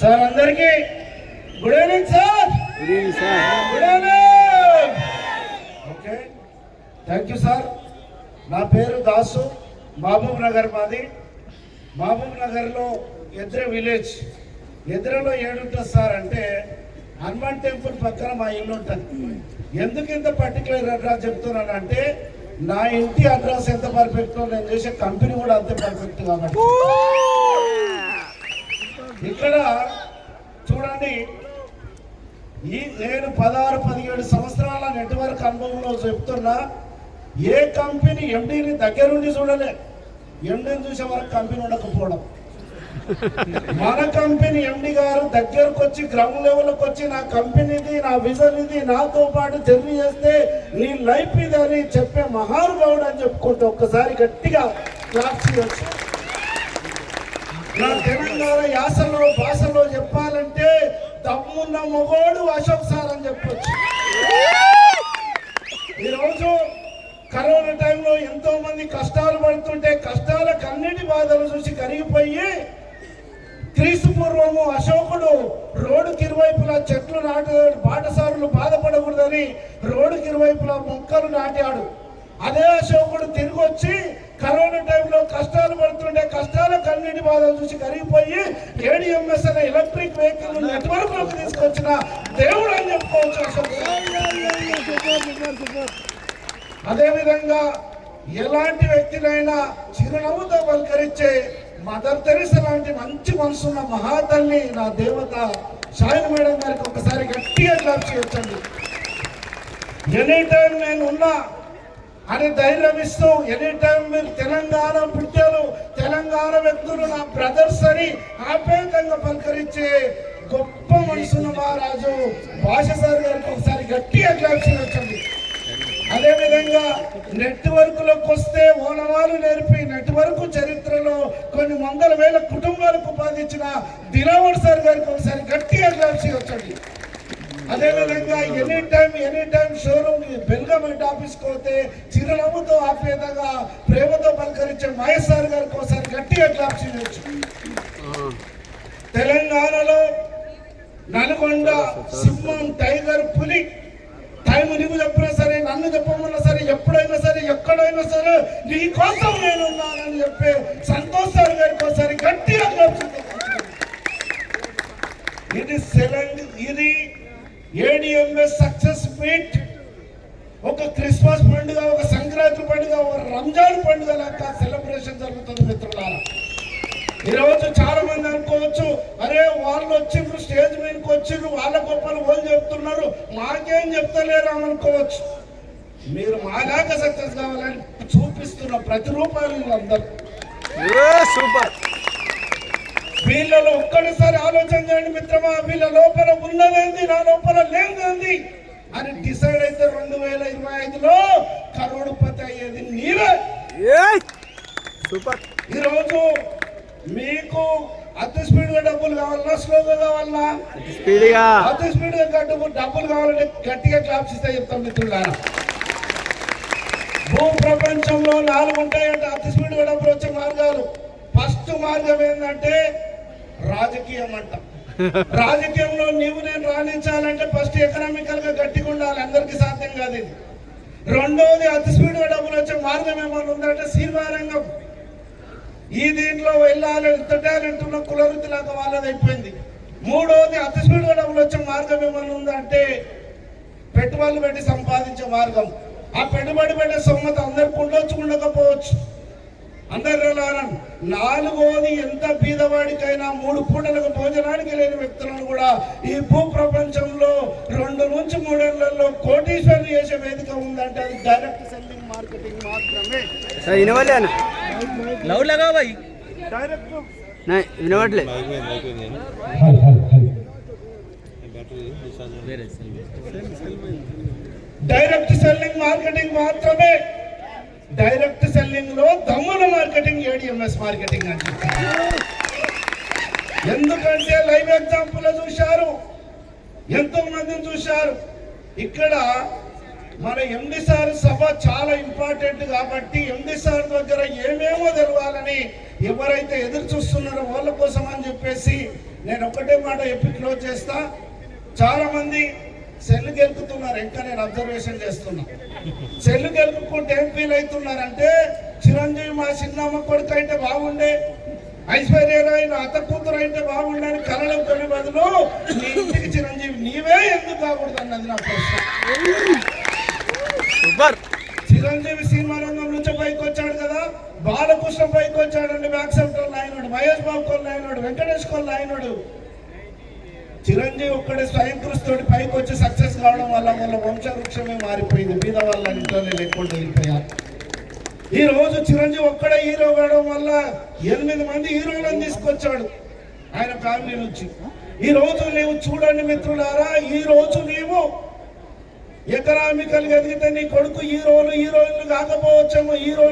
Sir అందరికీ good evening sir. Good evening sir. Good evening. Okay, thank you sir. నా పేరు దాసు, మహబూబ్ నగర్ మాది. మహబూబ్ నగర్లో ఎద్ర విలేజ్, ఎద్రలో ఏడుంటుంది సార్ అంటే హనుమాన్ టెంపుల్ పక్కన మా ఇల్లు ఉంటుంది. ఎందుకు ఇంత పర్టికులర్ అడ్రస్ చెప్తున్నాను అంటే నా ఇంటి అడ్రస్ ఎంత పర్ఫెక్ట్ నేను చేసే కంపెనీ కూడా అంతే పర్ఫెక్ట్ కాబట్టి ఇక్కడ చూడండి. నేను 16-17 సంవత్సరాల నెట్వర్క్ అనుభవంలో చెప్తున్నా, ఏ కంపెనీ ఎండీని దగ్గరుండి చూడలే, ఎండీని చూసే వరకు కంపెనీ ఉండకపోవడం. మన కంపెనీ ఎండి గారు దగ్గరకు వచ్చి గ్రౌండ్ లెవెల్కి వచ్చి నా కంపెనీది, నా విజన్ ఇది, నాతో పాటు జర్నీ చేస్తే నీ లైఫ్ ఇది అని చెప్పే మహానుభావుడు అని చెప్పుకుంటూ ఒక్కసారి గట్టిగా క్లాప్ చేయొచ్చు. నా తెలంగాణ యాసలో భాషలో చెప్పాలంటే దమ్మున్న మొగోడు అశోక్ సార్ అని చెప్పొచ్చు. ఈరోజు కరోనా టైంలో ఎంతో మంది కష్టాలు పడుతుంటే కష్టాలకు అన్నిటి బాధలు చూసి కరిగిపోయి క్రీస్తు పూర్వము అశోకుడు రోడ్డుకి ఇరువైపులా చెట్లు నాటాడు, బాటసారులు బాధపడకూడదని రోడ్డుకి ఇరువైపులా మొక్కలు నాటాడు. అదే అశోకుడు తిరిగి వచ్చి కరోనా టైంలో కష్టాలు పడుతుంటే కష్టాలకు అన్నిటి బాధలు చూసి కరిగిపోయి ADMS అనే ఎలక్ట్రిక్ వెహికల్ నెట్వర్క్ లోకి తీసుకొచ్చిన దేవుడు అని చెప్పుకోవచ్చు అశోక్. అదేవిధంగా ఎలాంటి వ్యక్తినైనా చిరునవ్వుతో పలకరించే మదర్ తెరెసా లాంటి మంచి మనసున్న మహాతల్లి నా దేవత షాయిన్ మేడం గారికి ఒకసారి గట్టిగా క్లాప్ చేయొచ్చండి. ఎనీ టైం నేను ఉన్నా అని ధైర్యం ఇస్తూ, ఎనీ టైం మీరు తెలంగాణ పుట్టారు, తెలంగాణ వ్యక్తులు నా బ్రదర్స్ అని ఆప్యాయంగా పలకరించే గొప్ప మనసున్న మహారాజు భాష సార్ గారికి ఒకసారి గట్టిగా క్లాప్ చేయొచ్చండి. అదేవిధంగా నెట్వర్క్లోకి వస్తే ఓనవాళ్ళు నేర్పి నెట్వర్క్ చరిత్రలో కొన్ని వందల వేల కుటుంబాలకు ఉపాధి ఇచ్చిన దినవర్ సార్ గారికి ఒకసారి గట్టిగా క్లాస్ చేయొచ్చండి. అదేవిధంగా any time showroom Belgaum head ఆఫీస్కి పోతే చిరునవ్వుతో ఆప్యాయతగా ప్రేమతో పలకరించే మహేష్ సార్ గారికి ఒకసారి గట్టిగా క్లాస్ చేయొచ్చు. తెలంగాణలో నల్గొండ సింహం, టైగర్, పులి టైం నువ్వు చెప్పినా సరే, నన్ను చెప్పమన్నా సరే, ఎప్పుడైనా సరే, ఎక్కడైనా సరే నీ కోసం నేనున్నానని చెప్పే సంతోష్ సార్ గారికి ఒకసారి గట్టిగా ఇది ADMS సక్సెస్ మీట్. ఒక క్రిస్మస్ పండుగ, ఒక సంక్రాంతి పండుగ, ఒక రంజాన్ పండుగ లాగా సెలబ్రేషన్ జరుగుతుంది మిత్రులారా. ఈరోజు చాలా మంది అనుకోవచ్చు, అరే వాళ్ళు వచ్చిండ్రు, స్టేజ్ మీదకి వచ్చిండ్రు, వాళ్ళ గొప్పలు వాళ్ళు చెప్తున్నారు, మాకేం చెప్తలేరు అని అనుకోవచ్చు. మీరు మాలాగా సక్సెస్ కావాలని చూపిస్తున్న ప్రతిరూపాలు అందరూ. వీళ్ళలో ఒక్కడిసారి ఆలోచన చేయండి మిత్రమా, వీళ్ళ లోపల ఉన్నదేంది, నా లోపల లేనిదేంది అని డిసైడ్ అయితే 2025లో కరోడుపతి అయ్యేది నీవే. ఈరోజు మీకు అతి స్పీడ్ గా డబ్బులు కావాలన్నా, స్లోగా కావాలన్నా, అతి స్పీడ్ గా డబ్బులు కావాలంటే గట్టిగా క్లాప్స్ ఇస్తే చెప్తాం మిత్రులారా. భూ ప్రపంచంలో 4 ఉంటాయంటే అతి స్పీడ్ గా డబ్బులు వచ్చే మార్గాలు. ఫస్ట్ మార్గం ఏంటంటే రాజకీయం అంట. రాజకీయంలో నీవు నేను రాణించాలంటే ఫస్ట్ ఎకనామికల్ గా గట్టిగా ఉండాలి, అందరికీ సాధ్యం కాదు ఇది. రెండోది అతి స్పీడ్ గా డబ్బులు వచ్చే మార్గం ఏమన్నా ఉందంటే సినిమా రంగం. ఈ దీంట్లో వెళ్ళాలి, ఎంత టాలెంట్ ఉన్న కులవృత్తి లాగా వాళ్ళది అయిపోయింది. మూడోది అతి స్పీడ్ గా డబ్బులు వచ్చే మార్గం ఏమన్నా ఉందంటే పెట్టుబడులు పెట్టి సంపాదించే మార్గం. ఆ పెట్టుబడి పెట్టే సొమ్మత అందరికి ఉండొచ్చు, ఉండకపోవచ్చు, అందరు. నాలుగోది ఎంత బీదవాడికైనా 3 పూటలకు భోజనానికి లేని వ్యక్తులను కూడా ఈ భూ ప్రపంచంలో 2 నుంచి 3 ఏళ్లలో కోటీశ్వరులు చేసే వేదిక ఉందంటే అది డైరెక్ట్ సెల్లింగ్ మార్కెటింగ్ మాత్రమే. డైరెక్ట్ సెల్లింగ్ మార్కెటింగ్ మాత్రమే. డైరెక్ట్ సెల్లింగ్ లో దమ్ముల మార్కెటింగ్ ADMS మార్కెటింగ్ అని చెప్తారు. ఎందుకంటే లైవ్ ఎగ్జాంపుల్ చూశారు, ఎంతో మందిని చూశారు. ఇక్కడ మన ఎండి సార్ సభ చాలా ఇంపార్టెంట్ కాబట్టి ఎండి సార్ దగ్గర ఏమేమో తెలవాలని ఎవరైతే ఎదురు చూస్తున్నారో వాళ్ళ కోసం అని చెప్పేసి నేను ఒక్కటే మాట చెప్పి క్లోజ్ చేస్తా. చాలా మంది సెల్ గెలుపుతున్నారు, ఇంకా నేను అబ్జర్వేషన్ చేస్తున్నా. సెల్ గెలుపుకుంటే ఏం ఫీల్ అవుతున్నారంటే, చిరంజీవి మా చిన్నమ్మ కొడుకు అయితే బాగుండే, ఐశ్వర్యరాయ్ నా అత్త కూతురు అయితే బాగుండే అని కలలు కొని బదులు నీ ఇంటికి చిరంజీవి నీవే ఎందుకు కాకూడదు అన్నది నా ప్రశ్న. చిరంజీవి సినిమా రంగం నుంచి పైకి వచ్చాడు కదా, బాలకృష్ణ పైకి వచ్చాడండి, బ్యాక్ సెప్టర్ అయినాడు, మహేష్ బాబు కొల్లు అయినాడు, వెంకటేష్ కొల్లు అయినాడు. చిరంజీవి ఒక్కడే స్వయం కృషితోటి పైకి వచ్చి సక్సెస్ కావడం వల్ల వాళ్ళ వంశవృక్షమే మారిపోయింది, మీద వాళ్ళ ఇంట్లోనే లేకుండా వెళ్ళిపోయారు. ఈ రోజు చిరంజీవి ఒక్కడే హీరో కావడం వల్ల 8 మంది హీరోలను తీసుకొచ్చాడు ఆయన ఫ్యామిలీ నుంచి. ఈ రోజు నీవు చూడండి మిత్రులారా, ఈ రోజు నీవు ఎకనామికల్ ఎదిగితే నీ కొడుకు హీరోయిన్లు కాకపోవచ్చేమో, హీరో